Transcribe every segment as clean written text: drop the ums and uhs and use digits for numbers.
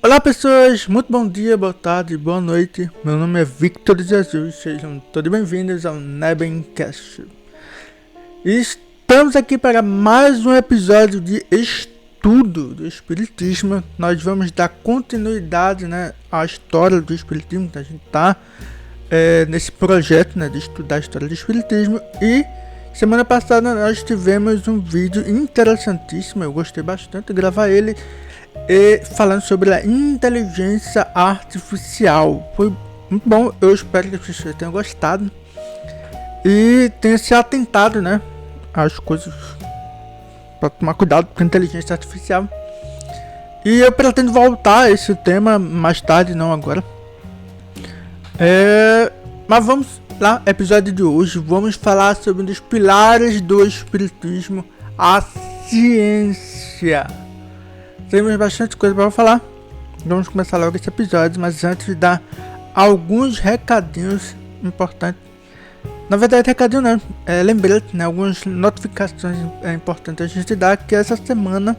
Olá pessoas, muito bom dia, boa tarde, boa noite. Meu nome é Victor Jesus, sejam todos bem-vindos ao Nebencast. Estamos aqui para mais um episódio de estudo do Espiritismo. Nós vamos dar continuidade, à história do Espiritismo. A gente está nesse projeto, de estudar a história do Espiritismo. E semana passada nós tivemos um vídeo interessantíssimo, eu gostei bastante de gravar ele. Falando sobre a inteligência artificial. Foi muito bom, eu espero que vocês tenham gostado e tenham se atentado, às coisas para tomar cuidado com a inteligência artificial. E eu pretendo voltar a esse tema mais tarde, não agora. Mas vamos lá, episódio de hoje, vamos falar sobre um dos pilares do Espiritismo, a ciência. Temos bastante coisa para falar. Vamos começar logo esse episódio, mas antes de dar alguns recadinhos importantes. Na verdade, recadinho não, lembrete, algumas notificações importantes a gente dar, que essa semana,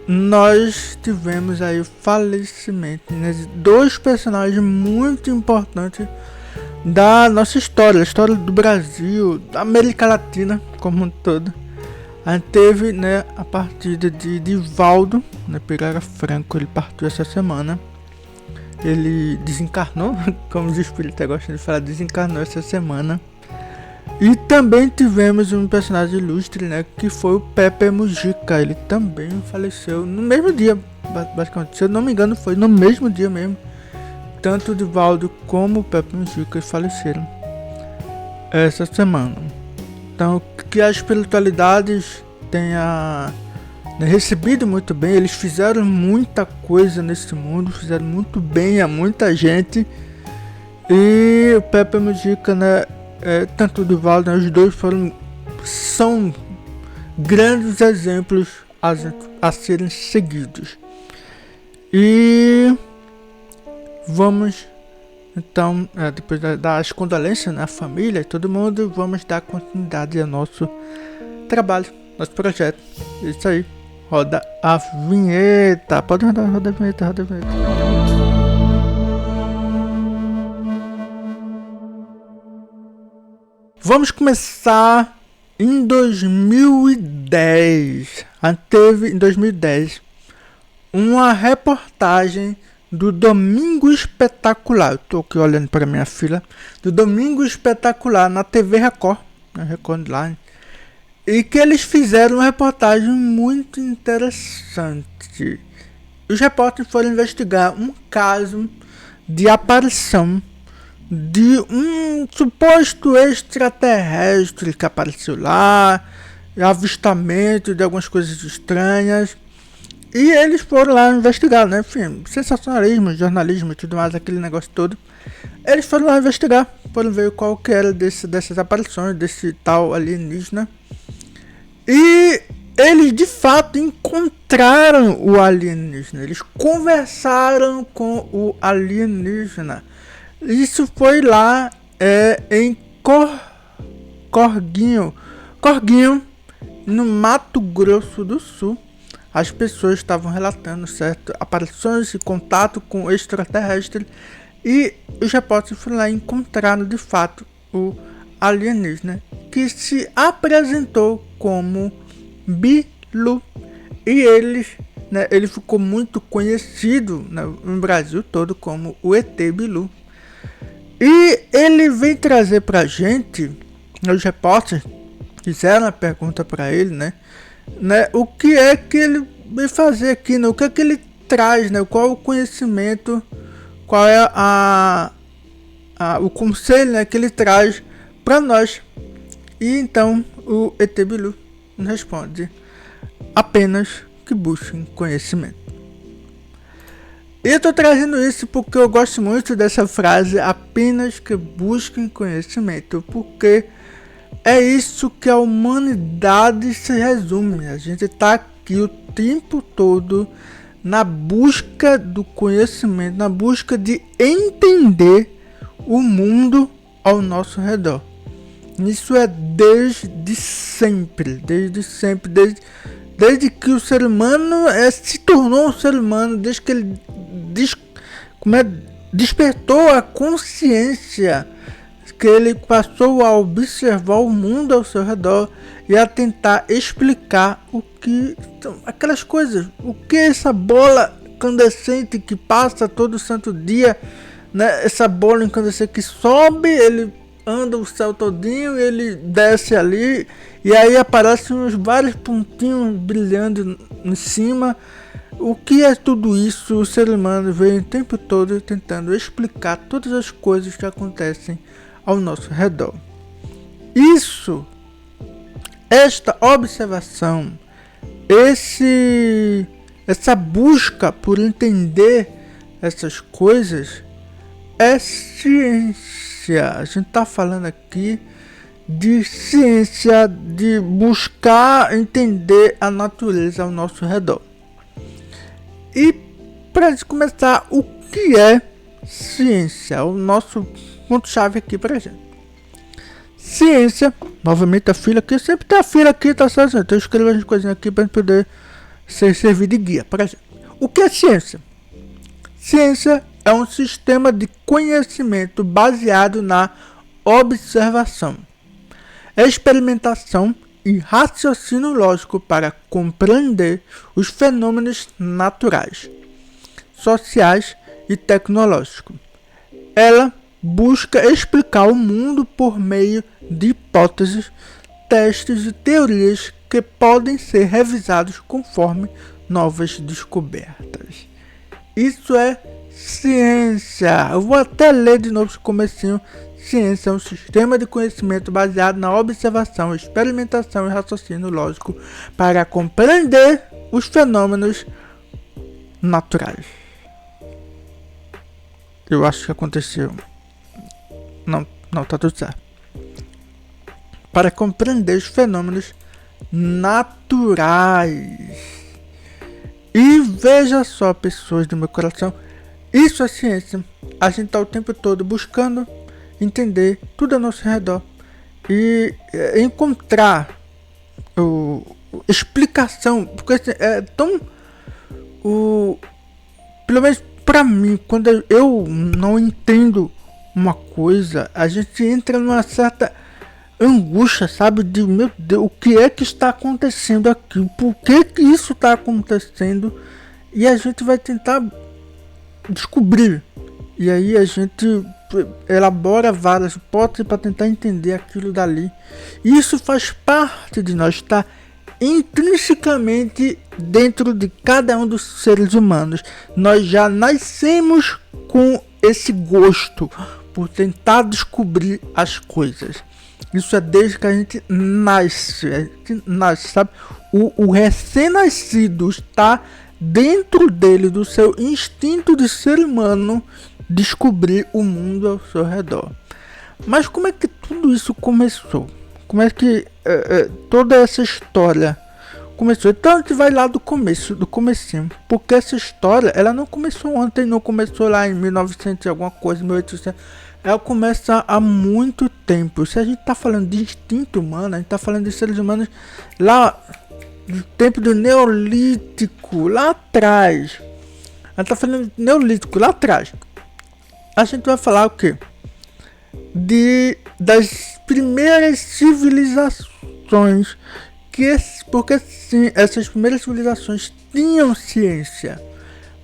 nós tivemos aí o falecimento de dois personagens muito importantes da nossa história, a história do Brasil, da América Latina como um todo. A gente teve, a partida de Divaldo, Pereira Franco. Ele partiu essa semana. Ele desencarnou, como os espíritas gostam de falar, desencarnou essa semana. E também tivemos um personagem ilustre, que foi o Pepe Mujica. Ele também faleceu no mesmo dia, basicamente. Se eu não me engano, foi no mesmo dia mesmo. Tanto o Divaldo como o Pepe Mujica faleceram essa semana. Então, que a espiritualidade tenha recebido muito bem. Eles fizeram muita coisa nesse mundo, fizeram muito bem a muita gente. E o Pepe Mujica, tanto o Divaldo, os dois são grandes exemplos a serem seguidos. E vamos, então, depois das condolências na família e todo mundo, vamos dar continuidade ao nosso trabalho, nosso projeto. Isso aí. Roda a vinheta. Pode rodar, roda a vinheta, roda a vinheta. Vamos começar em 2010. A gente teve em 2010 uma reportagem do Domingo Espetacular. Eu tô aqui olhando para minha filha. Do Domingo Espetacular na TV Record, na Record Online. E que eles fizeram uma reportagem muito interessante. Os repórteres foram investigar um caso de aparição de um suposto extraterrestre que apareceu lá, avistamento de algumas coisas estranhas. E eles foram lá investigar, Enfim, sensacionalismo, jornalismo e tudo mais, aquele negócio todo. Eles foram lá investigar, foram ver qual que era dessas aparições, desse tal alienígena. E eles de fato encontraram o alienígena, eles conversaram com o alienígena. Isso foi lá em Corguinho, no Mato Grosso do Sul. As pessoas estavam relatando aparições e contato com o extraterrestre. E os repórteres foram lá e encontraram de fato o alienígena, que se apresentou como Bilu. E ele ficou muito conhecido no Brasil todo como o ET Bilu. E ele vem trazer pra gente, os repórteres fizeram a pergunta para ele, o que é que ele vem fazer aqui, o que é que ele traz, qual o conhecimento, qual é o conselho, que ele traz para nós. E então o ET Bilu responde: apenas que busquem conhecimento. E eu tô trazendo isso porque eu gosto muito dessa frase, apenas que busquem conhecimento, porque é isso que a humanidade se resume. A gente tá aqui o tempo todo na busca do conhecimento, na busca de entender o mundo ao nosso redor. Isso é desde sempre, desde desde que o ser humano se tornou um ser humano, desde que ele despertou a consciência, que ele passou a observar o mundo ao seu redor e a tentar explicar o que são aquelas coisas, o que é essa bola incandescente que passa todo santo dia, né? Essa bola incandescente que sobe, ele anda o céu todinho, ele desce ali e aí aparecem uns vários pontinhos brilhando em cima. O que é tudo isso? O ser humano vem o tempo todo tentando explicar todas as coisas que acontecem ao nosso redor. Esta observação, essa busca por entender essas coisas é ciência. A gente está falando aqui de ciência, de buscar entender a natureza ao nosso redor. E para gente começar, o que é ciência? O nosso ponto-chave aqui pra gente. Ciência, novamente a fila aqui, sempre tem a fila aqui, tá certo? Então eu escrevo as coisinhas aqui para poder servir de guia pra gente. O que é ciência? Ciência é um sistema de conhecimento baseado na observação, experimentação e raciocínio lógico para compreender os fenômenos naturais, sociais e tecnológicos. Ela busca explicar o mundo por meio de hipóteses, testes e teorias que podem ser revisados conforme novas descobertas. Isso é ciência. Eu vou até ler de novo esse comecinho. Ciência é um sistema de conhecimento baseado na observação, experimentação e raciocínio lógico para compreender os fenômenos naturais. Eu acho que aconteceu. Não, tá tudo certo. Para compreender os fenômenos naturais. E veja só, pessoas do meu coração, isso é ciência. A gente está o tempo todo buscando entender tudo ao nosso redor e encontrar explicação, porque é tão pelo menos para mim, quando eu não entendo uma coisa, a gente entra numa certa angústia, sabe, de meu Deus, o que é que está acontecendo aqui, por que isso está acontecendo, e a gente vai tentar descobrir, e aí a gente elabora várias hipóteses para tentar entender aquilo dali. Isso faz parte de nós, está intrinsecamente dentro de cada um dos seres humanos. Nós já nascemos com esse gosto por tentar descobrir as coisas. Isso é desde que a gente nasce, sabe? O recém-nascido está dentro dele, do seu instinto de ser humano, descobrir o mundo ao seu redor. Mas como é que tudo isso começou? Como é que toda essa história começou? Então a gente vai lá do comecinho, porque essa história, ela não começou ontem, não começou lá em 1900 e alguma coisa, 1800, ela começa há muito tempo. Se a gente está falando de instinto humano, a gente está falando de seres humanos lá do tempo do Neolítico, lá atrás. A gente está falando de Neolítico, lá atrás. A gente vai falar o quê? Das primeiras civilizações, porque sim, essas primeiras civilizações tinham ciência,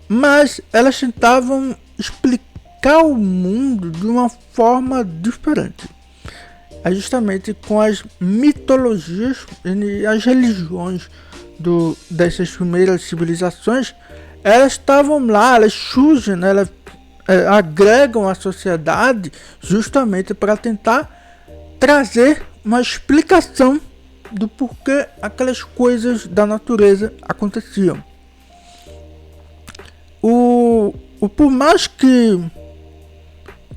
mas elas tentavam explicar o mundo de uma forma diferente. É justamente com as mitologias e as religiões dessas primeiras civilizações. Elas estavam lá, elas surgem, né? Elas agregam a sociedade justamente para tentar trazer uma explicação do porquê aquelas coisas da natureza aconteciam. Por mais que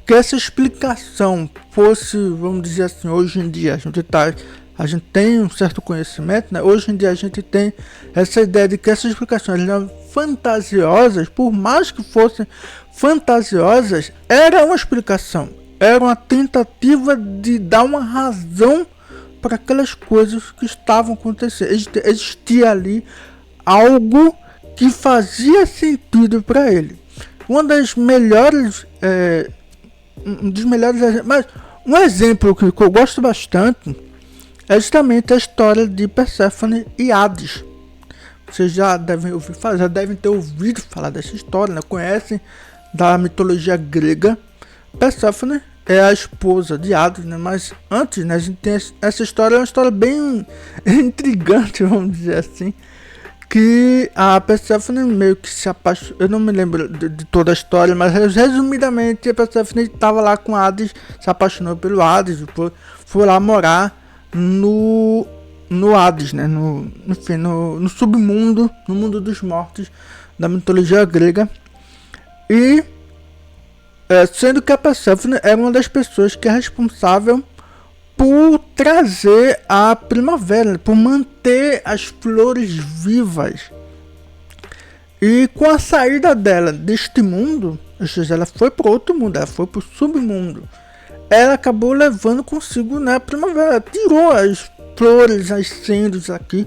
essa explicação fosse, vamos dizer assim, hoje em dia a gente tem um certo conhecimento, né? Hoje em dia a gente tem essa ideia de que essas explicações eram fantasiosas. Por mais que fossem fantasiosas, era uma explicação, era uma tentativa de dar uma razão por aquelas coisas que estavam acontecendo. Existia ali algo que fazia sentido para ele. Uma das melhores, mas um exemplo que eu gosto bastante é justamente a história de Perséfone e Hades. Vocês já devem ter ouvido falar dessa história, né? Conhecem da mitologia grega. Perséfone é a esposa de Hades, né? Mas antes, né, a gente tem essa história, é uma história bem intrigante, vamos dizer assim, que a Perséfone meio que se apaixonou. Eu não me lembro de toda a história, mas resumidamente a Perséfone estava lá com Hades, se apaixonou pelo Hades, foi lá morar no Hades, né? No submundo, no mundo dos mortos da mitologia grega. E sendo que a Perséfone é uma das pessoas que é responsável por trazer a primavera, por manter as flores vivas. E com a saída dela deste mundo, ou seja, ela foi para outro mundo, ela foi para o submundo, ela acabou levando consigo, né, a primavera, tirou as flores, as cinzas aqui,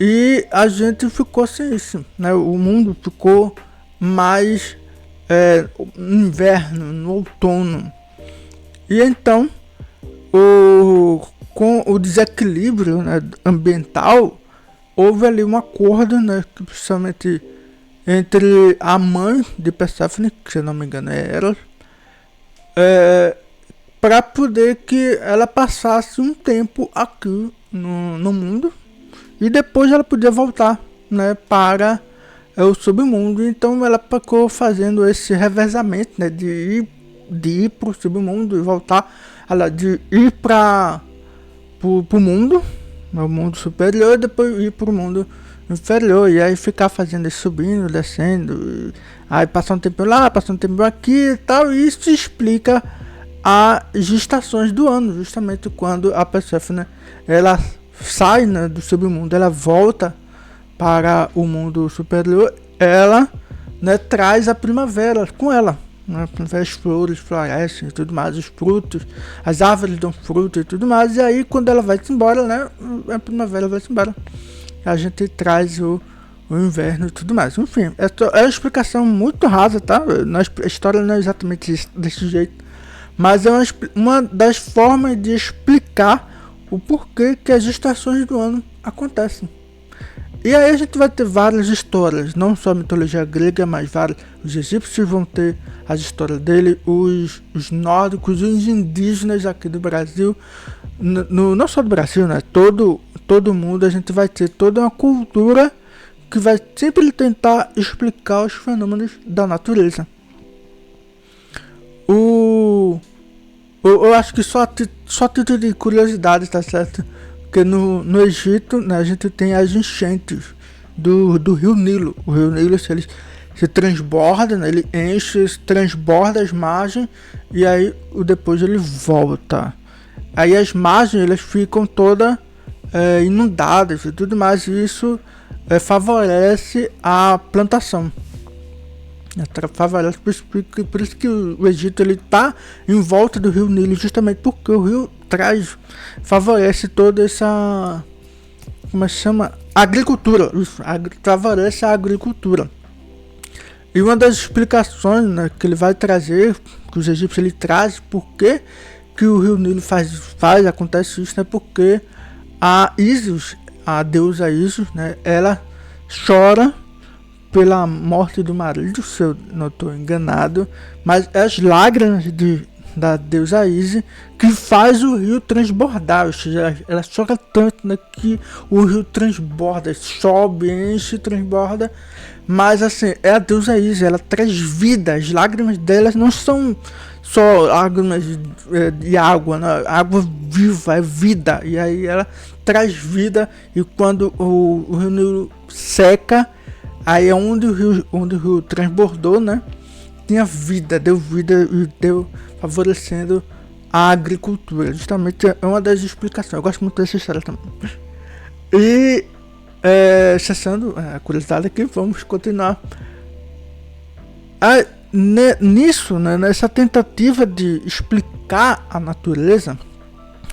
e a gente ficou sem isso, né? O mundo ficou mais no inverno, no outono. E então, com o desequilíbrio, né, ambiental, houve ali um acordo, né, principalmente entre a mãe de Perséfone, que se eu não me engano é Eros, para poder que ela passasse um tempo aqui no mundo e depois ela podia voltar, né, para o submundo. Então ela ficou fazendo esse revezamento, né, de ir para o submundo e voltar, de ir para o mundo, o mundo superior, e depois ir para o mundo inferior, e aí ficar fazendo isso, subindo, descendo, aí passar um tempo lá, passar um tempo aqui e tal. E isso explica as estações do ano, justamente quando a Perséfone ela sai, né, do submundo, ela volta para o mundo superior, ela, né, traz a primavera com ela, né, as flores florescem e tudo mais, os frutos, as árvores dão fruto e tudo mais, e aí quando ela vai embora, né, a primavera vai embora, a gente traz o inverno e tudo mais. Enfim, é uma explicação muito rasa, tá? A história não é exatamente desse jeito, mas é uma das formas de explicar o porquê que as estações do ano acontecem. E aí a gente vai ter várias histórias, não só a mitologia grega, mas várias. Os egípcios vão ter as histórias dele, os nórdicos, os indígenas aqui do Brasil, não só do Brasil, né? Todo mundo, a gente vai ter toda uma cultura que vai sempre tentar explicar os fenômenos da natureza. Eu acho que só título de curiosidade, tá certo? Porque no Egito, né, a gente tem as enchentes do rio Nilo. O rio Nilo ele se transborda, né, ele enche, transborda as margens e aí depois ele volta. Aí as margens elas ficam todas inundadas e tudo mais, e isso favorece a plantação. Favorece, por isso que o Egito ele está em volta do rio Nilo, justamente porque o rio favorece toda essa, como é que chama? Agricultura. Isso, favorece a agricultura. E uma das explicações, né, que ele vai trazer, que os egípcios ele traz, porque que o rio Nilo acontece isso, né? Porque a Isis, a deusa Isis, né, ela chora pela morte do marido, se eu não estou enganado, mas é as lágrimas da deusa Isis que faz o rio transbordar, ou seja, ela chora tanto, né, que o rio transborda, sobe, enche, transborda, mas assim, é a deusa Isis, ela traz vida, as lágrimas delas não são só lágrimas de água, né? Água viva, é vida, e aí ela traz vida, e quando o rio Nilo seca, aí é onde o rio transbordou, né? Tinha vida, deu vida e deu favorecendo a agricultura. Justamente é uma das explicações. Eu gosto muito dessa história também. E cessando a curiosidade aqui, vamos continuar. Nisso, né, nessa tentativa de explicar a natureza,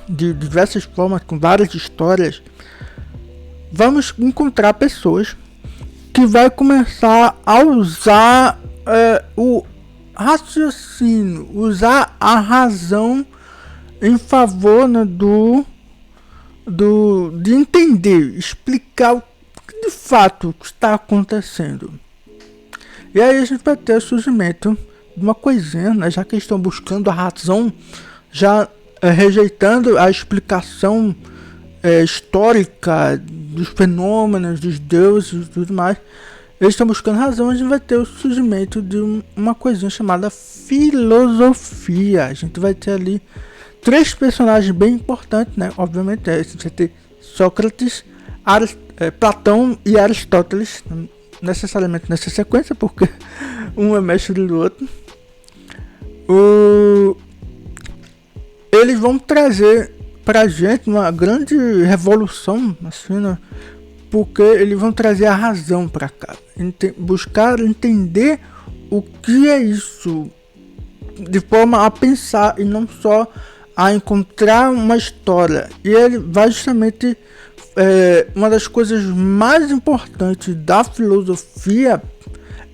de diversas formas, com várias histórias, vamos encontrar pessoas que vai começar a usar o raciocínio, usar a razão em favor, né, de entender, explicar o que de fato está acontecendo. E aí a gente vai ter o surgimento de uma coisinha, né, já que eles estão buscando a razão, já rejeitando a explicação histórica dos fenômenos, dos deuses e tudo mais. Eles estão buscando razão, a gente vai ter o surgimento de uma coisinha chamada filosofia. A gente vai ter ali 3 personagens bem importantes, né? Obviamente, a gente vai ter Sócrates, Platão e Aristóteles, necessariamente nessa sequência, porque um é mestre do outro. Eles vão trazer pra gente uma grande revolução, assim, né? Porque eles vão trazer a razão pra cá, buscar entender o que é isso, de forma a pensar e não só a encontrar uma história. E ele vai justamente, uma das coisas mais importantes da filosofia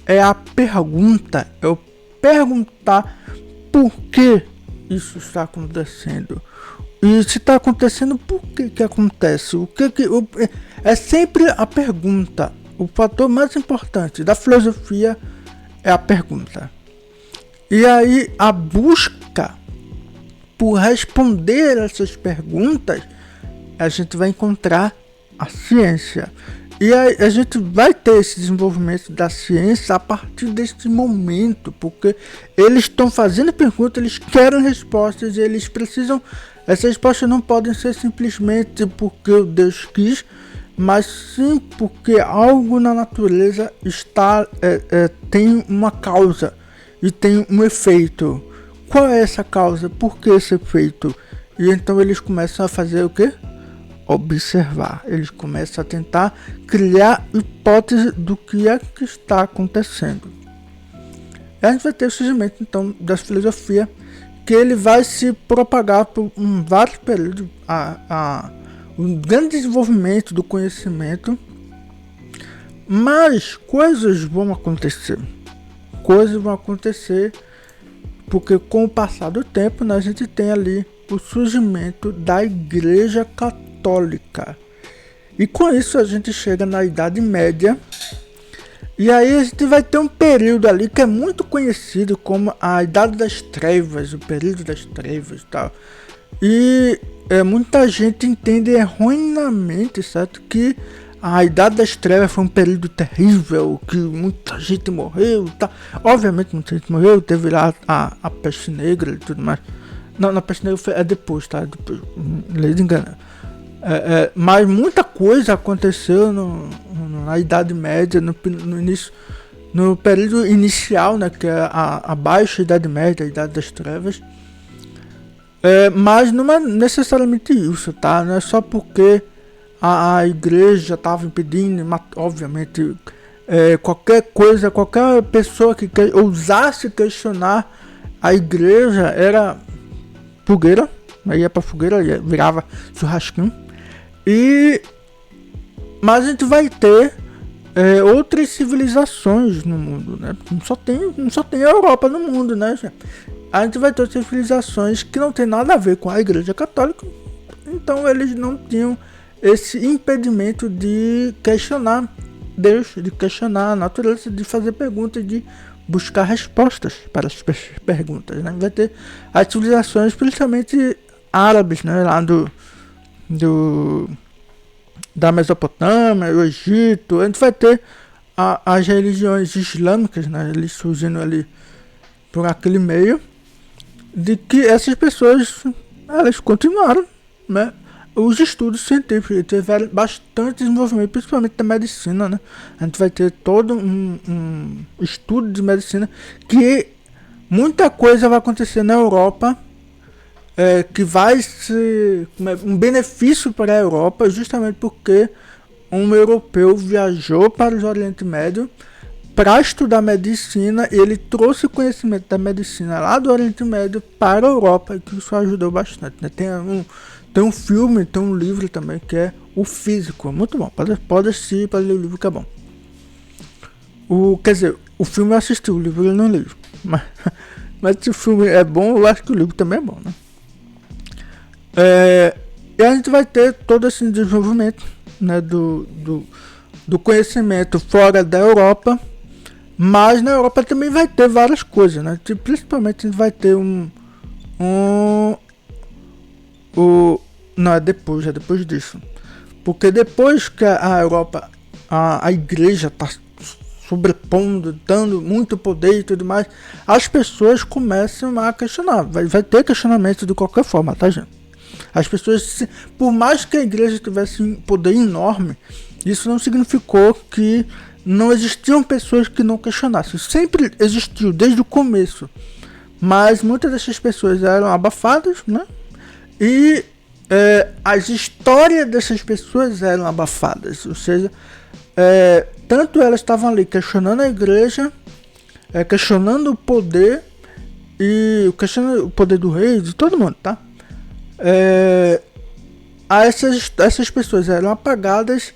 é a pergunta, é o perguntar por que isso está acontecendo. E se está acontecendo, por que acontece? É sempre a pergunta. O fator mais importante da filosofia é a pergunta. E aí a busca por responder essas perguntas, a gente vai encontrar a ciência. E aí a gente vai ter esse desenvolvimento da ciência a partir desse momento, porque eles estão fazendo perguntas, eles querem respostas, eles precisam. Essas respostas não podem ser simplesmente porque o Deus quis, mas sim porque algo na natureza tem uma causa e tem um efeito. Qual é essa causa? Por que esse efeito? E então eles começam a fazer o quê? Observar. Eles começam a tentar criar hipótese do que é que está acontecendo. E a gente vai ter o surgimento então da filosofia, que ele vai se propagar por vários períodos, um grande desenvolvimento do conhecimento, mas coisas vão acontecer, porque com o passar do tempo, né, a gente tem ali o surgimento da Igreja Católica, e com isso a gente chega na Idade Média. E aí a gente vai ter um período ali que é muito conhecido como a Idade das Trevas, o período das trevas e tal. E muita gente entende erroneamente, certo, que a Idade das Trevas foi um período terrível, que muita gente morreu e tal. Obviamente muita gente morreu, teve lá a peste negra e tudo mais. Não, a peste negra é depois, tá? Depois, não se engana. Mas muita coisa aconteceu na Idade Média, no início, no período inicial, né, que é a Baixa Idade Média, a Idade das Trevas. Mas não é necessariamente isso, tá? Não é só porque a igreja estava impedindo, obviamente, qualquer coisa, qualquer pessoa que ousasse questionar a igreja era fogueira, aí ia pra fogueira, virava churrasquinho. Mas a gente vai ter outras civilizações no mundo, né? Não só tem a Europa no mundo, né? A gente vai ter outras civilizações que não tem nada a ver com a Igreja Católica, então eles não tinham esse impedimento de questionar Deus, de questionar a natureza, de fazer perguntas, de buscar respostas para as perguntas, né? Vai ter as civilizações, principalmente árabes, né? Lá da Mesopotâmia, o Egito. A gente vai ter as religiões islâmicas, né? Eles surgindo ali por aquele meio, de que essas pessoas, elas continuaram, né, os estudos científicos, tiveram bastante desenvolvimento, principalmente da medicina, né? A gente vai ter todo um estudo de medicina, que muita coisa vai acontecer na Europa, que vai ser um benefício para a Europa, justamente porque um europeu viajou para o Oriente Médio para estudar medicina, e ele trouxe conhecimento da medicina lá do Oriente Médio para a Europa, e que isso ajudou bastante, né? Tem um filme, tem um livro também que é O Físico, muito bom, pode assistir, pode ler o livro que é bom. Quer dizer, o filme eu assisti, o livro eu não li, mas se o filme é bom, eu acho que o livro também é bom, né? E a gente vai ter todo esse desenvolvimento, né, do conhecimento fora da Europa, mas na Europa também vai ter várias coisas, né? Principalmente a gente vai ter não, é depois disso. Porque depois que a Europa, a igreja está sobrepondo, dando muito poder e tudo mais, as pessoas começam a questionar. Vai ter questionamento de qualquer forma, tá, gente? As pessoas, por mais que a igreja tivesse um poder enorme, isso não significou que não existiam pessoas que não questionassem. Sempre existiu, desde o começo. Mas muitas dessas pessoas eram abafadas, né? E as histórias dessas pessoas eram abafadas. Ou seja, tanto elas estavam ali questionando a igreja, questionando o poder, e questionando o poder do rei, de todo mundo, tá? Essas pessoas eram apagadas,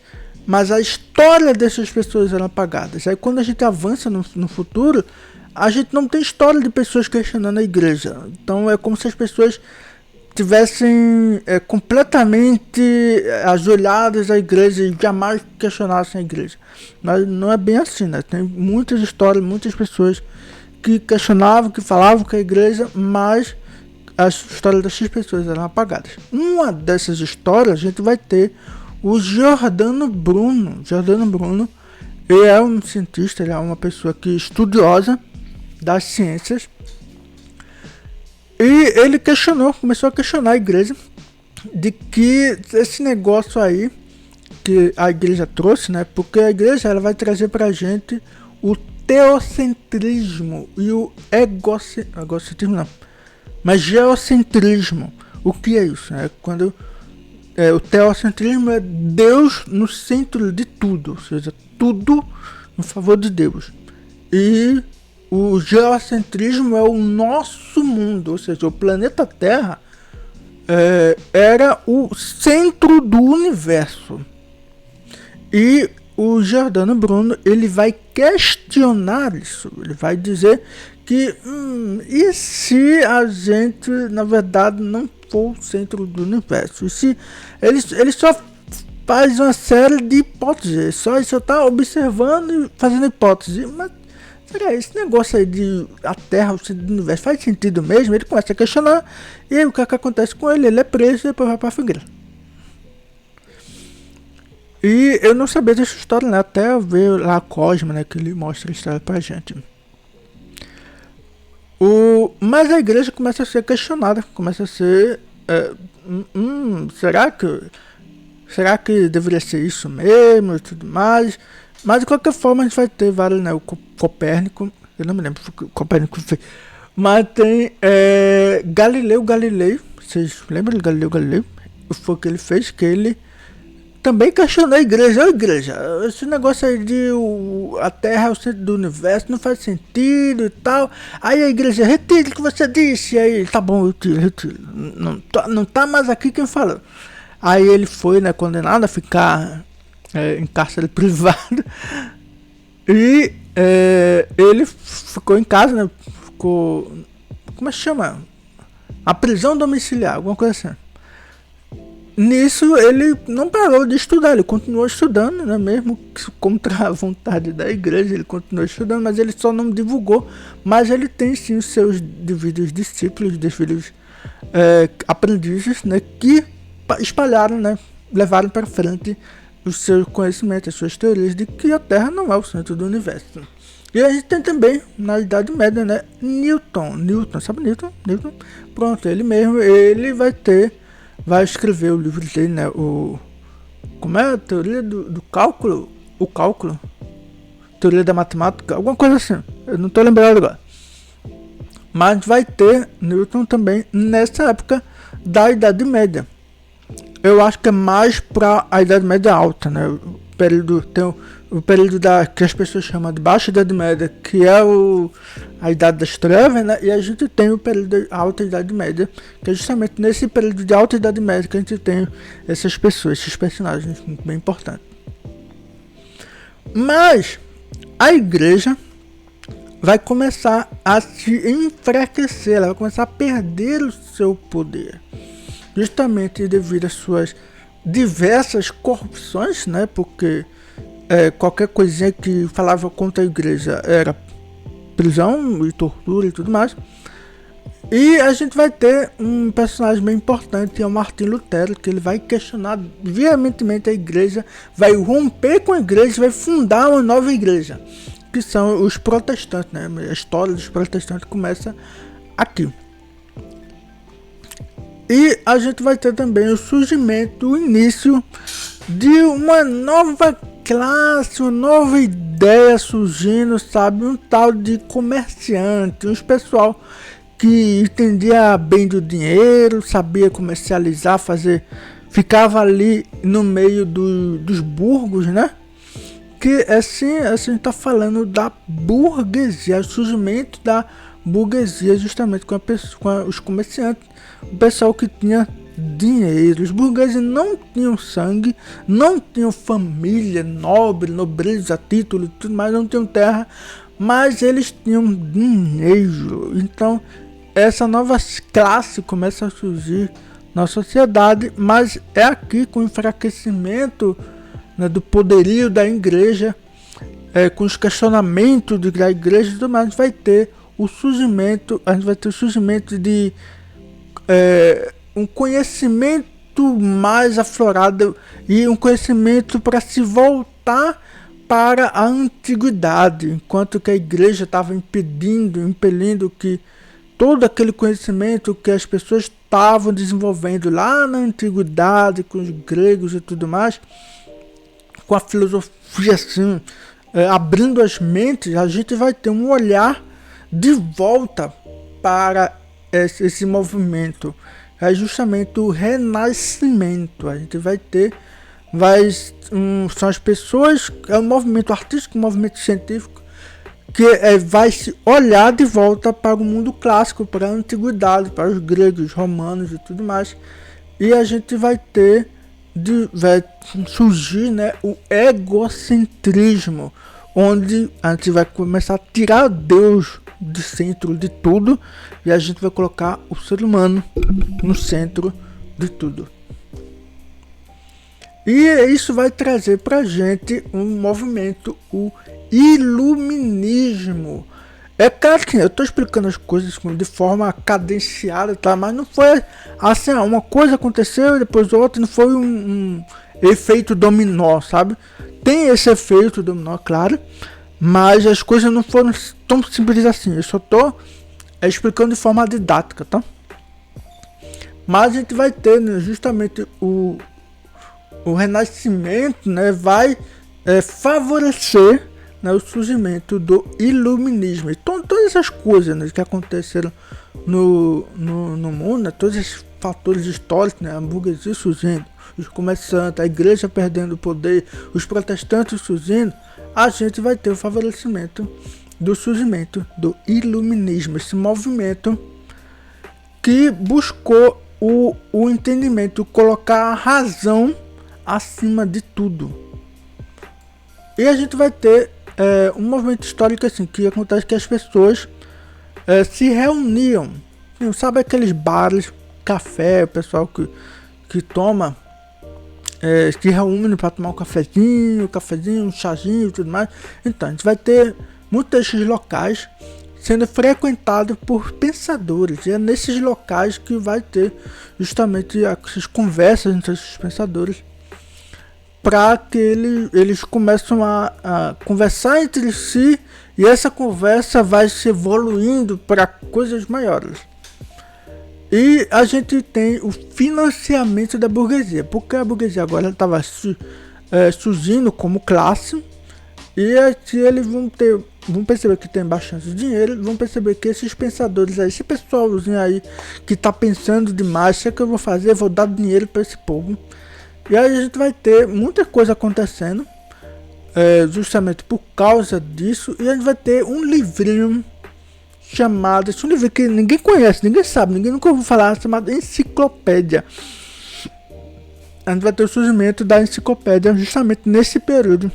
mas a história dessas pessoas eram apagadas. Aí quando a gente avança no futuro, a gente não tem história de pessoas questionando a igreja. Então é como se as pessoas tivessem completamente ajoelhadas à igreja e jamais questionassem a igreja. Mas não é bem assim, né? Tem muitas histórias, muitas pessoas que questionavam, que falavam com a igreja, mas as histórias dessas pessoas eram apagadas. Uma dessas histórias a gente vai ter o Giordano Bruno. Giordano Bruno, ele é um cientista, ele é uma pessoa que estudiosa das ciências. E ele começou a questionar a igreja de que esse negócio aí que a igreja trouxe, né? Porque a igreja ela vai trazer pra gente o teocentrismo e o egocentrismo não, mas geocentrismo. O que é isso? É quando o teocentrismo é Deus no centro de tudo, ou seja, tudo em favor de Deus. E o geocentrismo é o nosso mundo, ou seja, o planeta Terra era o centro do universo. E o Giordano Bruno ele vai questionar isso, ele vai dizer que e se a gente na verdade não for o centro do universo? E se ele só faz uma série de hipóteses, só está observando e fazendo hipótese, mas será esse negócio aí de a Terra, o centro do universo, faz sentido mesmo? Ele começa a questionar, e aí o que acontece com ele? Ele é preso e depois vai para a fogueira. E eu não sabia dessa história, né? Até eu ver lá a Cosma, né? Que ele mostra a história pra gente. Mas a igreja começa a ser questionada, começa a ser... será que deveria ser isso mesmo e tudo mais? Mas de qualquer forma a gente vai ter vários, né? O Copérnico, eu não me lembro o Copérnico fez. Mas tem Galileu Galilei, vocês lembram de Galileu Galilei? Foi o que ele fez, que ele também questionou a igreja. Esse negócio aí de a Terra é o centro do universo não faz sentido e tal. Aí a igreja, retire o que você disse. Aí ele, tá bom, retiro. Não tá mais aqui quem falou. Aí ele foi, né, condenado a ficar em cárcere privado. E ele ficou em casa, né? Ficou... Como é que chama? A prisão domiciliar, alguma coisa assim. Nisso ele não parou de estudar, ele continuou estudando, né? Mesmo contra a vontade da igreja, ele continuou estudando, mas ele só não divulgou. Mas ele tem sim os seus devidos discípulos, devidos aprendizes, né? Que espalharam, né? Levaram para frente os seus conhecimentos, as suas teorias de que a Terra não é o centro do universo. E a gente tem também, na Idade Média, né? Newton, sabe Newton? Pronto, ele mesmo, ele vai escrever o livro dele, né? Como é a teoria do cálculo? O cálculo? Teoria da matemática? Alguma coisa assim. Eu não estou lembrado agora. Mas vai ter Newton também nessa época da Idade Média. Eu acho que é mais para a Idade Média alta, né? período, tem o período que as pessoas chamam de Baixa Idade Média, que é a Idade das Trevas, né? E a gente tem o período da Alta Idade Média, que é justamente nesse período de Alta Idade Média que a gente tem essas pessoas, esses personagens bem importantes. Mas a igreja vai começar a se enfraquecer, ela vai começar a perder o seu poder, justamente devido às suas diversas corrupções, né? Porque qualquer coisinha que falava contra a igreja era prisão e tortura e tudo mais. E a gente vai ter um personagem bem importante, que é o Martin Lutero, que ele vai questionar veementemente a igreja, vai romper com a igreja, vai fundar uma nova igreja, que são os protestantes, né? A história dos protestantes começa aqui. E a gente vai ter também o surgimento, o início de uma nova classe, uma nova ideia surgindo, sabe? Um tal de comerciante, um pessoal que entendia bem do dinheiro, sabia comercializar, ficava ali no meio dos burgos, né? Que assim a gente tá falando da burguesia, o surgimento da burguesia justamente com os comerciantes, o pessoal que tinha dinheiro. Os burgueses não tinham sangue, não tinham família nobre, nobreza, título e tudo mais, não tinham terra, mas eles tinham dinheiro. Então essa nova classe começa a surgir na sociedade, mas é aqui com o enfraquecimento, né, do poderio da igreja, com os questionamentos da igreja e tudo mais, a gente vai ter o surgimento de um conhecimento mais aflorado e um conhecimento para se voltar para a antiguidade, enquanto que a igreja estava impelindo que todo aquele conhecimento que as pessoas estavam desenvolvendo lá na antiguidade, com os gregos e tudo mais, com a filosofia assim, abrindo as mentes, a gente vai ter um olhar de volta para esse movimento. É justamente o renascimento. A gente vai ter, são as pessoas, é um movimento artístico, um movimento científico, que vai se olhar de volta para o mundo clássico, para a antiguidade, para os gregos, romanos e tudo mais. E a gente vai surgir, né, o egocentrismo, onde a gente vai começar a tirar Deus do centro de tudo e a gente vai colocar o ser humano no centro de tudo. E isso vai trazer pra gente um movimento, o iluminismo. É claro que eu tô explicando as coisas de forma cadenciada, tá? Mas não foi assim, uma coisa aconteceu e depois outra, não foi um efeito dominó, sabe? Tem esse efeito dominó, claro, mas as coisas não foram tão simples assim. Eu só tô explicando de forma didática, tá? Mas a gente vai ter, né, justamente o renascimento, né, vai favorecer, né, o surgimento do iluminismo. Então todas essas coisas, né, que aconteceram no mundo, né, todos esses fatores históricos, né, a burguesia surgindo, os comerciantes, a igreja perdendo o poder, os protestantes surgindo, a gente vai ter o favorecimento do surgimento do iluminismo, esse movimento que buscou o entendimento, colocar a razão acima de tudo. E a gente vai ter um movimento histórico assim, que acontece que as pessoas se reuniam, sabe, aqueles bares, café, o pessoal que toma, se reúne para tomar um cafezinho, um chazinho e tudo mais. Então a gente vai ter muitos desses locais sendo frequentados por pensadores, e é nesses locais que vai ter justamente essas conversas entre esses pensadores, para que eles começam a conversar entre si, e essa conversa vai se evoluindo para coisas maiores. E a gente tem o financiamento da burguesia, porque a burguesia agora estava surgindo como classe, e aqui eles vão perceber que tem bastante dinheiro, vão perceber que esses pensadores aí, esse pessoalzinho aí que está pensando demais, o que eu vou fazer? Eu vou dar dinheiro para esse povo. E aí a gente vai ter muita coisa acontecendo, justamente por causa disso. E a gente vai ter um livrinho chamado, esse é um livro que ninguém conhece, ninguém sabe, ninguém nunca ouviu falar, chamado Enciclopédia. A gente vai ter o surgimento da enciclopédia justamente nesse período,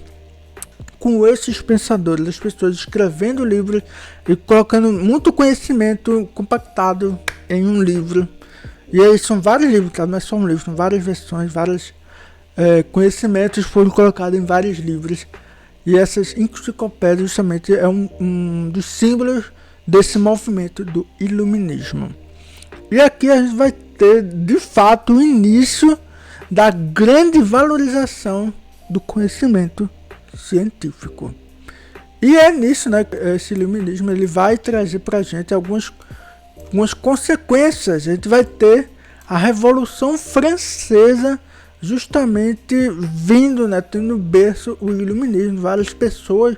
com esses pensadores, as pessoas escrevendo livros e colocando muito conhecimento compactado em um livro. E aí são vários livros, tá? Não é só um livro, são várias versões, vários conhecimentos foram colocados em vários livros. E essas enciclopédias justamente é um dos símbolos desse movimento do iluminismo. E aqui a gente vai ter de fato o início da grande valorização do conhecimento científico. E é nisso, né, esse iluminismo ele vai trazer pra gente algumas consequências. A gente vai ter a Revolução Francesa justamente vindo, né, tendo no berço o iluminismo. Várias pessoas,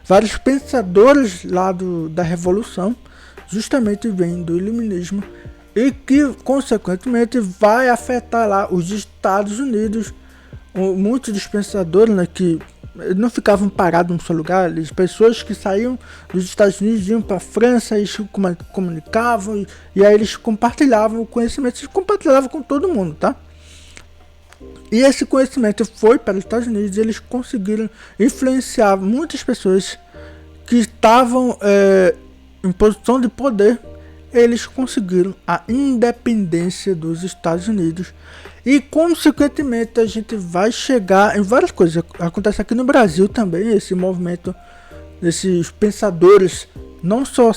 vários pensadores lá da Revolução justamente vêm do iluminismo e que consequentemente vai afetar lá os Estados Unidos. Muitos dos pensadores, né, que não ficavam parados num só lugar, as pessoas que saíam dos Estados Unidos iam para a França, eles comunicavam e aí eles compartilhavam o conhecimento, eles compartilhavam com todo mundo, tá? E esse conhecimento foi para os Estados Unidos e eles conseguiram influenciar muitas pessoas que estavam em posição de poder. Eles conseguiram a independência dos Estados Unidos e consequentemente a gente vai chegar em várias coisas. Acontece aqui no Brasil também esse movimento, esses pensadores não só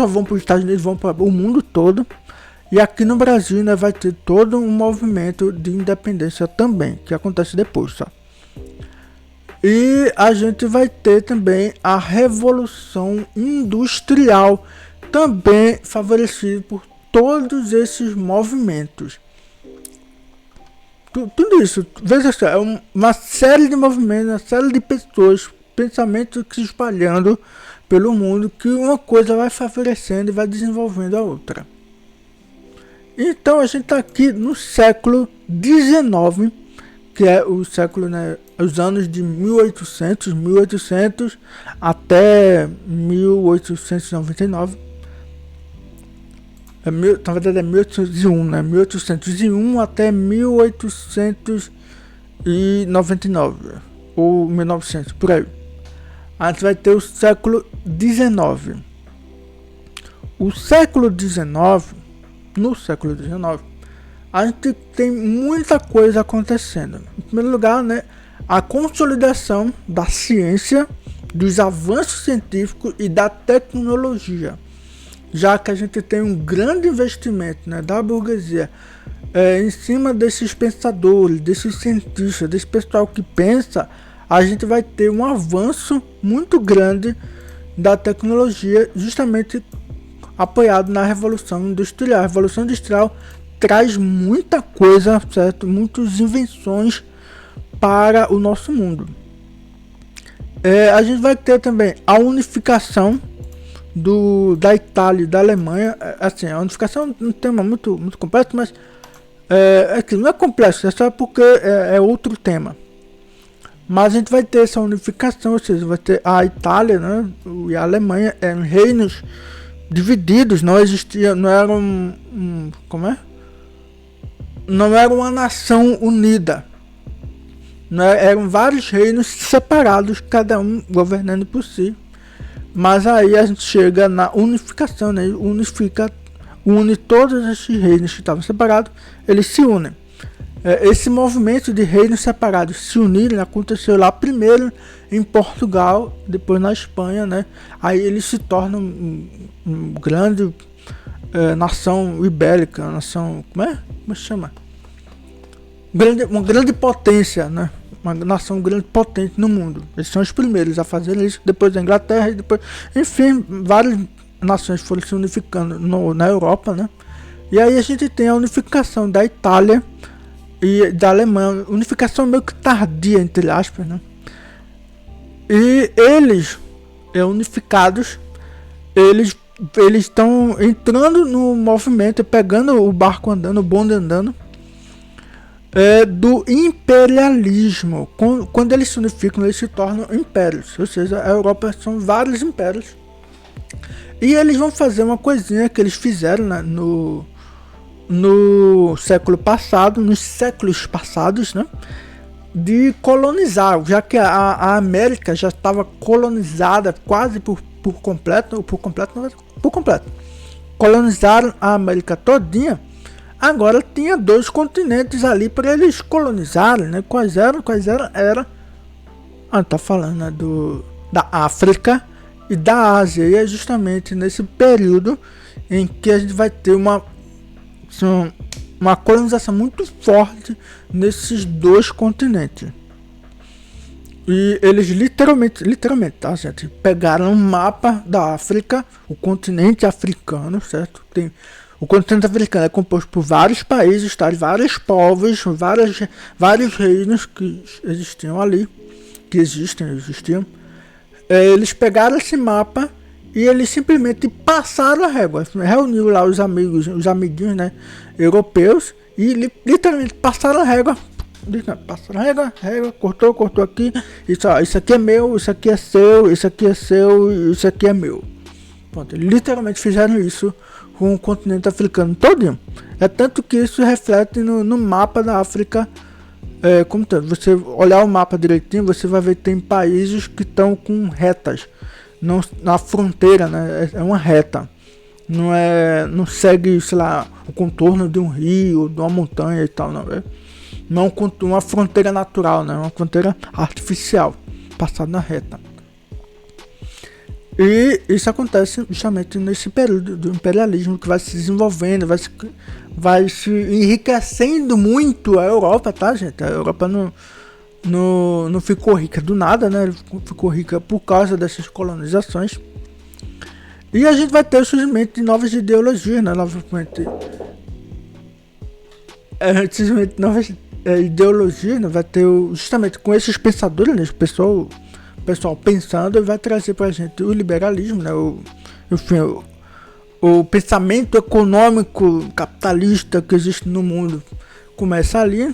vão para os Estados Unidos, vão para o mundo todo. E aqui no Brasil, né, vai ter todo um movimento de independência também, que acontece depois, tá? E a gente vai ter também a Revolução Industrial, também favorecido por todos esses movimentos. Tudo isso, veja só, é uma série de movimentos, uma série de pessoas, pensamentos que se espalhando pelo mundo, que uma coisa vai favorecendo e vai desenvolvendo a outra. Então a gente está aqui no século XIX, que é o século, né, os anos de 1800 até 1899. Na verdade é 1801, né? 1801 até 1899, ou 1900, por aí. A gente vai ter o século XIX. O século XIX, no século XIX, a gente tem muita coisa acontecendo. Em primeiro lugar, né, a consolidação da ciência, dos avanços científicos e da tecnologia, já que a gente tem um grande investimento, né, da burguesia em cima desses pensadores, desses cientistas, desse pessoal que pensa. A gente vai ter um avanço muito grande da tecnologia, justamente apoiado na Revolução Industrial. A Revolução Industrial traz muita coisa, certo? Muitas invenções para o nosso mundo. A gente vai ter também a unificação da Itália e da Alemanha. Assim, a unificação é um tema muito complexo, mas não é complexo, é só porque é outro tema. Mas a gente vai ter essa unificação, ou seja, vai ter a Itália, né, e a Alemanha em reinos divididos, não existia, não era não era uma nação unida, né? Eram vários reinos separados, cada um governando por si. Mas aí a gente chega na unificação, né? Une todos esses reinos que estavam separados, eles se unem. Esse movimento de reinos separados se unirem aconteceu lá primeiro em Portugal, depois na Espanha, né? Aí eles se tornam um grande nação ibérica, nação, como se chama? Uma grande potência, né? Uma nação grande potente no mundo. Eles são os primeiros a fazer isso, depois da Inglaterra e depois, enfim, várias nações foram se unificando na Europa, né? E aí a gente tem a unificação da Itália e da Alemanha, unificação meio que tardia, entre aspas, né? E eles, unificados, eles estão entrando no movimento, pegando o barco andando, o bonde andando, do imperialismo. Quando eles se unificam, eles se tornam impérios. Ou seja, a Europa são vários impérios. E eles vão fazer uma coisinha que eles fizeram, né, no século passado, nos séculos passados, né, de colonizar, já que a América já estava colonizada quase por completo. Colonizaram a América todinha. Agora tinha 2 continentes ali para eles colonizarem, né? Quais eram? Tá falando, né, da África e da Ásia. E é justamente nesse período em que a gente vai ter uma colonização muito forte nesses 2 continentes. E eles literalmente, tá, gente? Pegaram um mapa da África, o continente africano, certo? O continente africano é composto por vários países, tá? Vários povos, vários reinos que existiam ali, existiam. Eles pegaram esse mapa e eles simplesmente passaram a régua, reuniu lá os amiguinhos, né, europeus, e literalmente passaram a régua, cortou aqui, isso aqui é meu, isso aqui é seu, isso aqui é seu, isso aqui é meu. Pronto, literalmente fizeram isso com o continente africano todinho. É tanto que isso reflete no mapa da África. Como você olhar o mapa direitinho, você vai ver que tem países que estão com retas. Não, na fronteira, né, é uma reta. Não segue, sei lá, o contorno de um rio, de uma montanha e tal, não é? Não é uma fronteira natural, né? É uma fronteira artificial, passada na reta. E isso acontece justamente nesse período do imperialismo, que vai se desenvolvendo, vai se enriquecendo muito a Europa, tá, gente? A Europa não ficou rica do nada, né? Ficou rica por causa dessas colonizações. E a gente vai ter o surgimento de novas ideologias, né? Novas ideologias, né? Vai ter justamente com esses pensadores, né? O pessoal pensando, e vai trazer pra gente o liberalismo, né? O pensamento econômico capitalista que existe no mundo começa ali.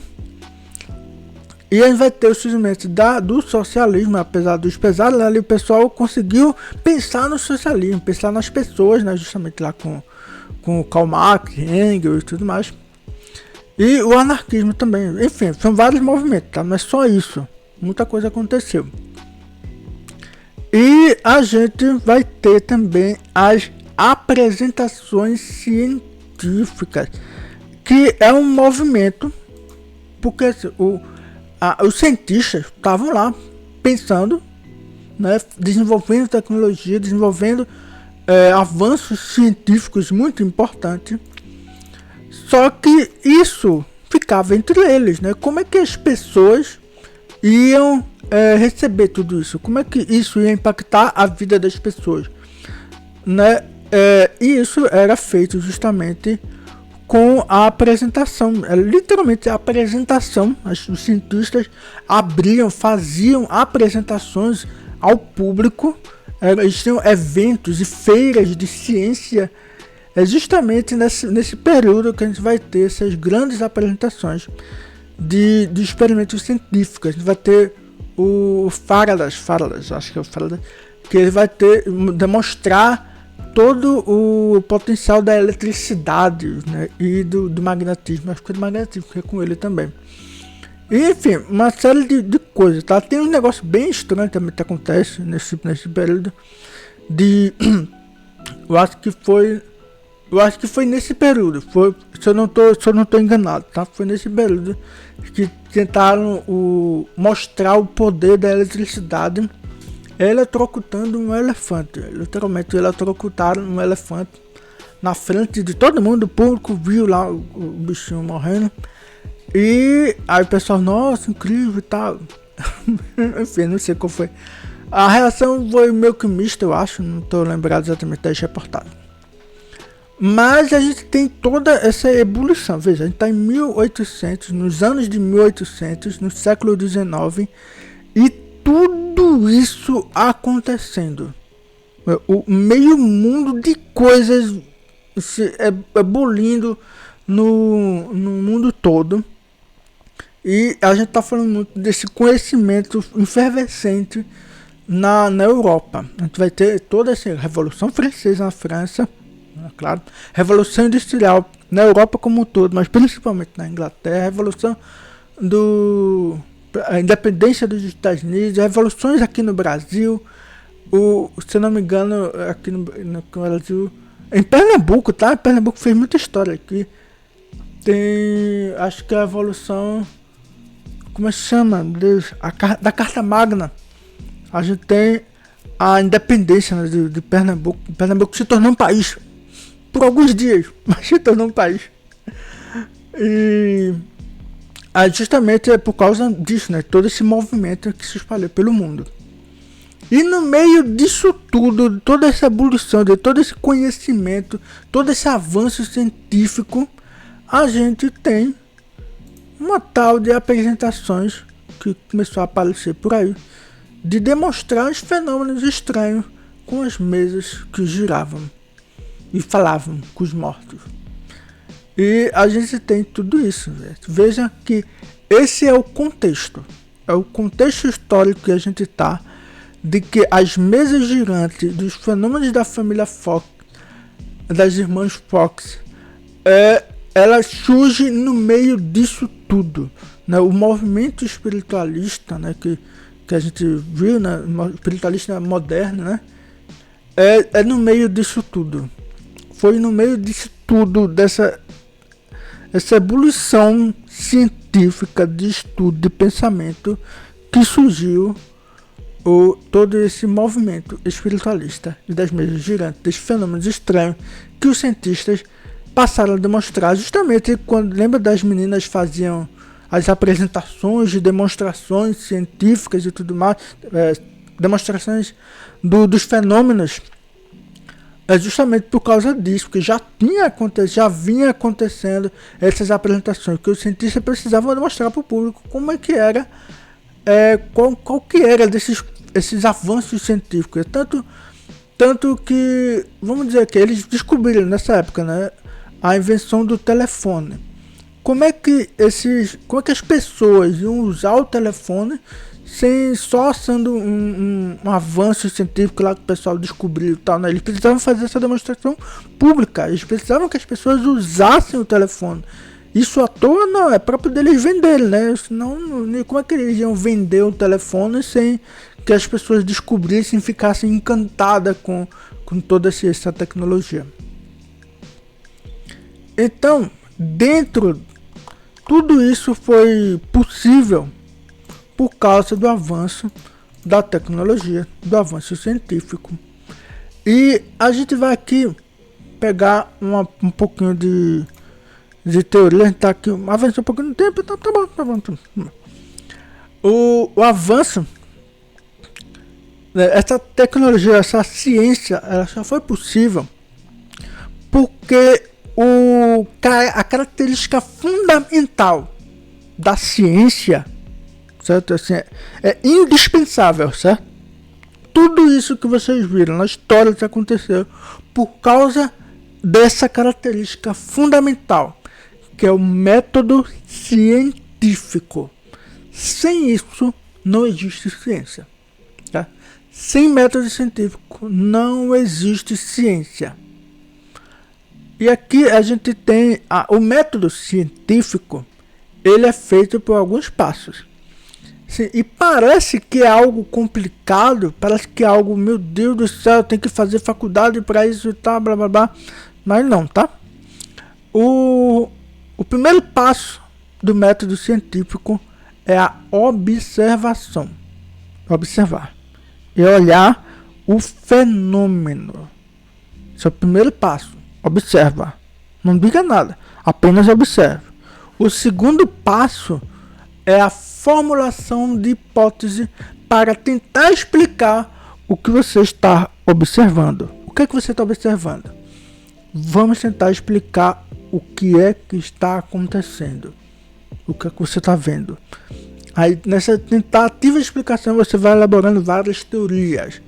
E a gente vai ter o surgimento do socialismo, apesar dos pesares, ali o pessoal conseguiu pensar no socialismo, pensar nas pessoas, né? Justamente lá com Karl Marx, Engels e tudo mais. E o anarquismo também. Enfim, são vários movimentos, tá? Não é só isso. Muita coisa aconteceu. E a gente vai ter também as apresentações científicas, que é um movimento, porque os cientistas estavam lá pensando, né, desenvolvendo tecnologia, desenvolvendo avanços científicos muito importantes. Só que isso ficava entre eles, né? Como é que as pessoas iam receber tudo isso? Como é que isso ia impactar a vida das pessoas, né? E isso era feito justamente com a apresentação, literalmente a apresentação. Os cientistas faziam apresentações ao público. Eles tinham eventos e feiras de ciência. É justamente nesse período que a gente vai ter essas grandes apresentações de experimentos científicos. A gente vai ter o Faraday, acho que é o Faraday, que ele vai demonstrar todo o potencial da eletricidade, né, e do magnetismo. Acho que é do magnetismo, que é com ele também. E, enfim, uma série de coisas, tá? Tem um negócio bem estranho também que acontece nesse período eu acho que foi nesse período, se eu não tô enganado, tá? Foi nesse período que tentaram mostrar o poder da eletricidade eletrocutando um elefante. Literalmente eletrocutaram um elefante na frente de todo mundo. O público viu lá o bichinho morrendo. E aí o pessoal, nossa, incrível e tal. Enfim, não sei qual foi. A reação foi meio que mista, eu acho. Não tô lembrado exatamente das reportagens. Mas a gente tem toda essa evolução. Veja, a gente tá em 1800, nos anos de 1800, no século XIX. E tudo isso acontecendo. O meio mundo de coisas se ebulindo no mundo todo. E a gente está falando muito desse conhecimento efervescente na Europa. A gente vai ter toda essa Revolução Francesa na França, claro, Revolução Industrial na Europa como um todo, mas principalmente na Inglaterra, a Revolução a independência dos Estados Unidos, revoluções aqui no Brasil, se eu não me engano, aqui no Brasil, em Pernambuco, tá? Pernambuco fez muita história aqui. Tem, acho que a Revolução, como é que chama? Da Carta Magna. A gente tem a independência, né, de Pernambuco. Pernambuco se tornou um país. Por alguns dias, mas se tornou um país. E justamente é por causa disso, né? Todo esse movimento que se espalhou pelo mundo. E no meio disso tudo, toda essa evolução, de todo esse conhecimento, todo esse avanço científico, a gente tem uma tal de apresentações que começou a aparecer por aí, de demonstrar os fenômenos estranhos com as mesas que giravam e falavam com os mortos. E a gente tem tudo isso, velho. Veja que esse é o contexto histórico que a gente está, de que as mesas girantes dos fenômenos da família Fox, das irmãs Fox, ela surge no meio disso tudo, né? O movimento espiritualista, né, que a gente viu, né, espiritualista moderno, né, é no meio disso tudo. Foi no meio disso tudo, essa evolução científica de estudo, de pensamento, que surgiu todo esse movimento espiritualista e das mesas girantes, desses fenômenos estranhos que os cientistas passaram a demonstrar, justamente quando, lembra, das meninas faziam as apresentações de demonstrações científicas e tudo mais, demonstrações dos fenômenos, justamente por causa disso, porque já vinha acontecendo essas apresentações, que os cientistas precisavam demonstrar para o público como é que era, qual que era esses avanços científicos. Tanto que, vamos dizer que eles descobriram nessa época, né, a invenção do telefone. Como é que as pessoas iam usar o telefone só sendo um avanço científico lá que o pessoal descobriu e tal, né? Eles precisavam fazer essa demonstração pública, eles precisavam que as pessoas usassem o telefone. Isso à toa não, é próprio deles venderem, né? Senão, como é que eles iam vender o telefone sem que as pessoas descobrissem e ficassem encantadas com toda essa tecnologia? Então, tudo isso foi possível por causa do avanço da tecnologia, do avanço científico. E a gente vai aqui pegar um pouquinho de teoria. A gente tá aqui avançando um pouquinho no tempo, tá bom. O avanço, essa tecnologia, essa ciência, ela só foi possível porque a característica fundamental da ciência, certo? Assim, é indispensável, certo? Tudo isso que vocês viram na história que aconteceu por causa dessa característica fundamental, que é o método científico. Sem isso, não existe ciência, tá? Sem método científico, não existe ciência. E aqui a gente tem o método científico, ele é feito por alguns passos. Sim, e parece que é algo complicado, parece que é algo, meu Deus do céu, tem que fazer faculdade para isso e tal, blá blá blá. Mas não, tá? O primeiro passo do método científico é a observação. Observar. E olhar o fenômeno. Esse é o primeiro passo. Observa. Não diga nada. Apenas observe. O segundo passo é a formulação de hipótese para tentar explicar o que você está observando. O que é que você está observando? Vamos tentar explicar o que é que está acontecendo. O que é que você está vendo. Aí, nessa tentativa de explicação, você vai elaborando várias teorias.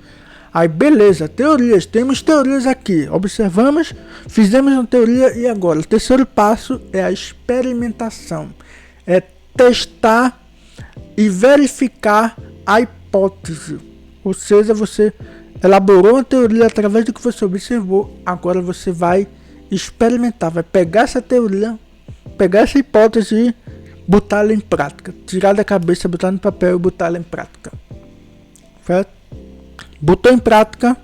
Aí, beleza, teorias. Temos teorias aqui. Observamos, fizemos uma teoria e agora? O terceiro passo é a experimentação. É testar e verificar a hipótese. Ou seja, você elaborou uma teoria através do que você observou. Agora você vai experimentar, vai pegar essa teoria, pegar essa hipótese e botar ela em prática. Tirar da cabeça, botar no papel e botar ela em prática. Certo? Botou em prática.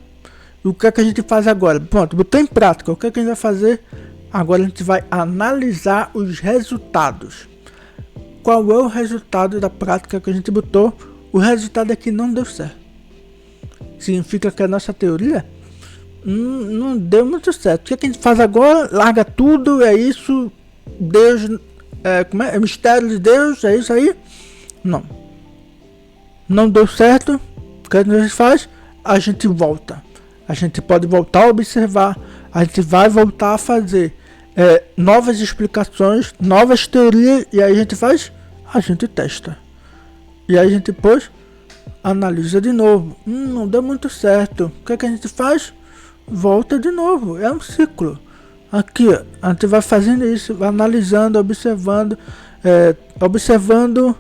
E o que é que a gente faz agora? Pronto, botou em prática. O que é que a gente vai fazer? Agora a gente vai analisar os resultados. Qual é o resultado da prática que a gente botou? O resultado é que não deu certo. Significa que a nossa teoria não deu muito certo. O que é que a gente faz agora? Larga tudo, é isso. Deus, é mistério de Deus, é isso aí? Não deu certo. O que a gente faz? A gente volta. A gente pode voltar a observar. A gente vai voltar a fazer novas explicações, novas teorias. E aí a gente faz? A gente testa. E aí a gente depois analisa de novo. Não deu muito certo. O que é que a gente faz? Volta de novo. É um ciclo. Aqui, a gente vai fazendo isso, vai analisando, observando, observando,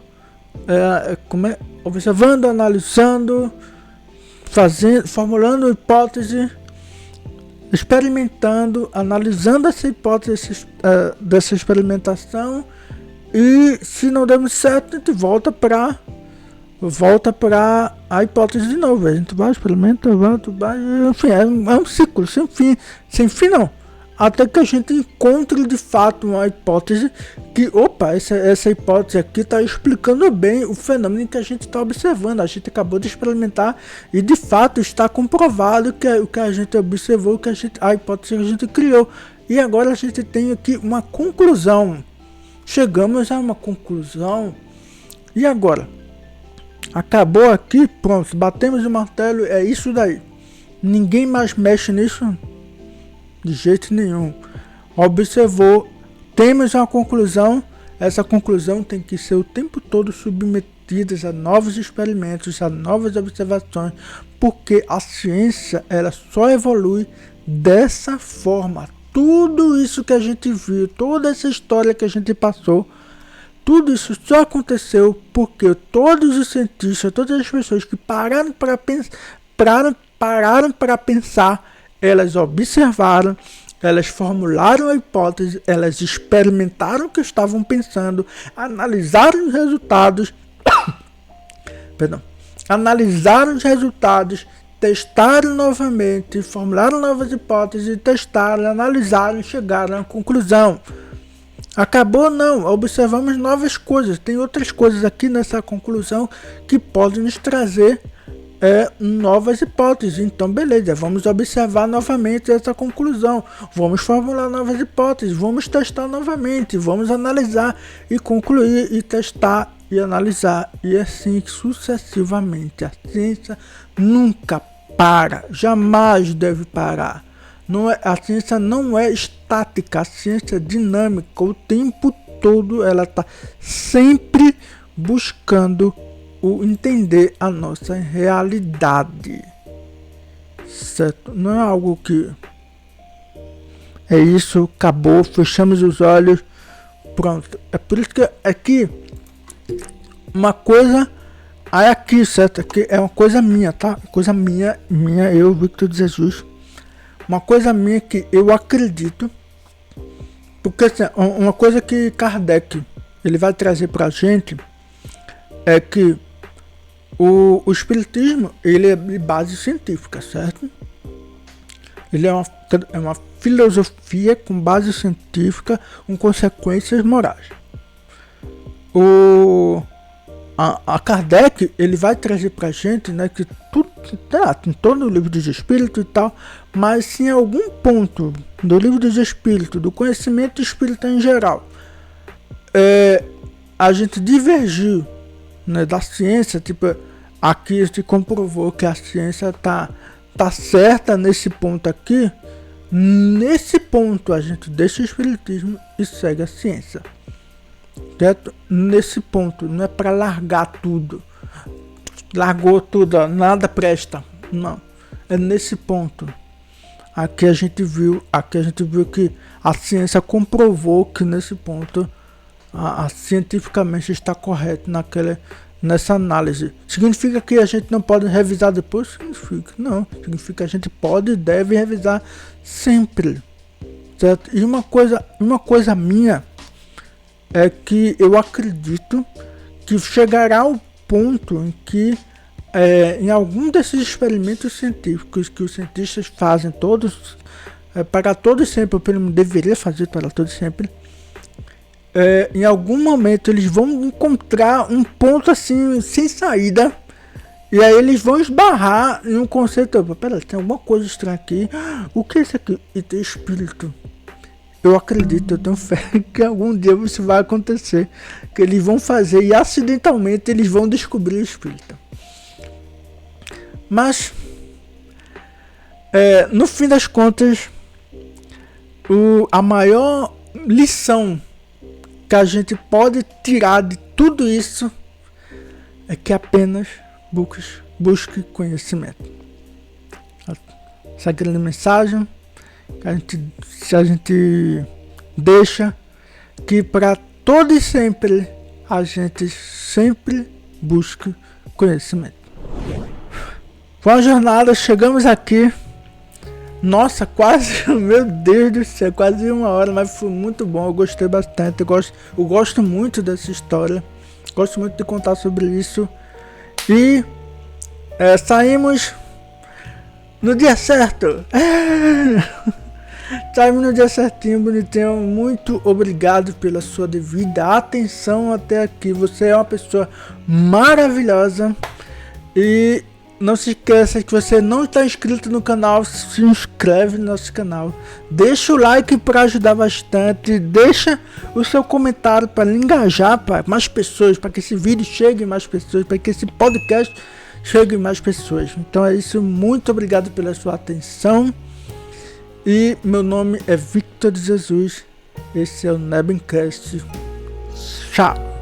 analisando, fazendo, formulando hipótese, experimentando, analisando essa hipótese dessa experimentação. E se não der muito certo, a gente volta para a hipótese de novo. A gente vai, experimenta, volta, vai, enfim, é um ciclo sem fim não. Até que a gente encontre de fato uma hipótese que, essa hipótese aqui está explicando bem o fenômeno que a gente está observando. A gente acabou de experimentar e de fato está comprovado que o que a gente observou, a hipótese que a gente criou. E agora a gente tem aqui uma conclusão. Chegamos a uma conclusão. E agora? Acabou aqui, pronto, batemos o martelo, é isso daí. Ninguém mais mexe nisso de jeito nenhum. Observou, temos uma conclusão. Essa conclusão tem que ser o tempo todo submetida a novos experimentos, a novas observações, porque a ciência ela só evolui dessa forma. Tudo isso que a gente viu, toda essa história que a gente passou, tudo isso só aconteceu porque todos os cientistas, todas as pessoas que pararam para pensar, elas observaram, elas formularam a hipótese, elas experimentaram o que estavam pensando, analisaram os resultados, analisaram os resultados, testaram novamente, formularam novas hipóteses, testaram, analisaram e chegaram à conclusão. Acabou não, observamos novas coisas, tem outras coisas aqui nessa conclusão que podem nos trazer novas hipóteses. Então beleza, vamos observar novamente essa conclusão, vamos formular novas hipóteses, vamos testar novamente, vamos analisar e concluir e testar e analisar e assim sucessivamente. A ciência nunca para, jamais deve parar. A ciência não é estática, a ciência é dinâmica, o tempo todo ela está sempre buscando entender a nossa realidade, certo? Não é algo que é isso, acabou, fechamos os olhos, pronto. É por isso que aqui uma coisa aí aqui, certo? Aqui é uma coisa minha, tá? Coisa minha, eu, Victor de Jesus. Uma coisa minha que eu acredito, porque assim, uma coisa que Kardec ele vai trazer pra gente é que o espiritismo ele é de base científica, certo? Ele é uma filosofia com base científica, com consequências morais. A Kardec ele vai trazer pra gente, né, que tudo tem todo o livro dos espíritos e tal, mas se em algum ponto do livro dos espíritos, do conhecimento espírita em geral, a gente divergiu, né, da ciência, tipo, aqui se comprovou que a ciência tá certa nesse ponto aqui, nesse ponto a gente deixa o espiritismo e segue a ciência. Certo? Nesse ponto, não é para largar tudo. Largou tudo, nada presta. Não. É nesse ponto. Aqui a gente viu que a ciência comprovou que nesse ponto cientificamente está correto nessa análise. Significa que a gente não pode revisar depois? Significa, não. Significa que a gente pode e deve revisar sempre. Certo? E uma coisa minha é que eu acredito que chegará o ponto em que em algum desses experimentos científicos que os cientistas fazem todos, para todos sempre, ou pelo menos deveria fazer para todos sempre, em algum momento eles vão encontrar um ponto assim, sem saída, e aí eles vão esbarrar em um conceito. Pera, tem alguma coisa estranha aqui. O que é isso aqui? E tem espírito. Eu acredito, eu tenho fé que algum dia isso vai acontecer, que eles vão fazer e acidentalmente eles vão descobrir o espírito. Mas no fim das contas, a maior lição que a gente pode tirar de tudo isso é que apenas busque conhecimento. Essa grande mensagem que a gente deixa, que para todo e sempre a gente sempre busque conhecimento. Foi uma jornada, chegamos aqui. Nossa, quase, meu Deus do céu, quase 1 hora, mas foi muito bom, eu gostei bastante, eu gosto muito dessa história, gosto muito de contar sobre isso. E saímos no dia certo, saímos no dia certinho, bonitinho. Muito obrigado pela sua devida atenção até aqui, você é uma pessoa maravilhosa. E não se esqueça que você não está inscrito no canal, se inscreve no nosso canal. Deixa o like para ajudar bastante. Deixa o seu comentário para engajar para mais pessoas, para que esse vídeo chegue a mais pessoas, para que esse podcast chegue a mais pessoas. Então é isso, muito obrigado pela sua atenção. E meu nome é Victor de Jesus. Esse é o Nebencast. Tchau.